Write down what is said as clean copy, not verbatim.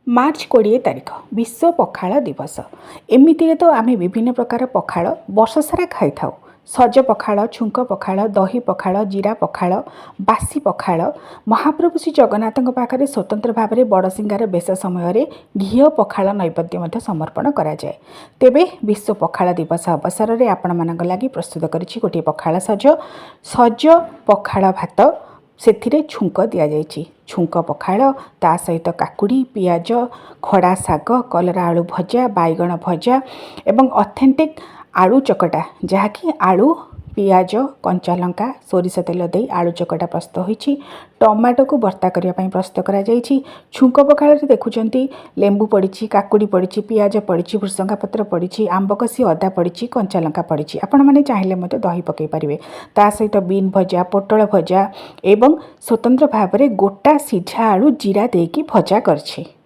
मार्च 20 तारिख विश्व पखाल दिवस। एमितिरे तो आम विभिन्न प्रकार पखाल वर्ष सारा खाई था। सज पखाल, छुंक पखाल, दही पखाल, जीरा पखाल, बासी पखाल। महाप्रभु श्री जगन्नाथ पाखे स्वतंत्र भाव में बड़सिंगार बेश समय घी पखाल नैवेद्य समर्पण कराए। तेबे विश्व पखाल दिवस अवसर में आपण मान लगी प्रस्तुत करिछि गोटे पखाल सज सज पखाल भात से छुंक दि जाइए। छुंक पखाल ता सहित काकुड़ी, पियाज, खड़ा साग, कलरा आलू भजा, बैगण भजा एवं ऑथेंटिक आलू चकटा जहाँकि आलू, पियाज, कंचा लंका, सोरिष तेल दे आलू चकटा प्रस्तुत होइछि। टमाटो को भर्ता करने प्रस्तुत करा जाइछि। छुंक पखाल देखुंत लेंबू पड़ी, काकुड़ी पड़ी, पियाज पड़ी, भृसंगा पत्र पड़ी, आंब कषि अदा पड़ी, कंचा लंका पड़ी। आपण मैंने चाहिए मत दही पकई पारे। ता सहित बीन भजा, पोटल भजा एवं स्वतंत्र भाव में गोटा सिझा आलू जीरा देकी भजा करछि।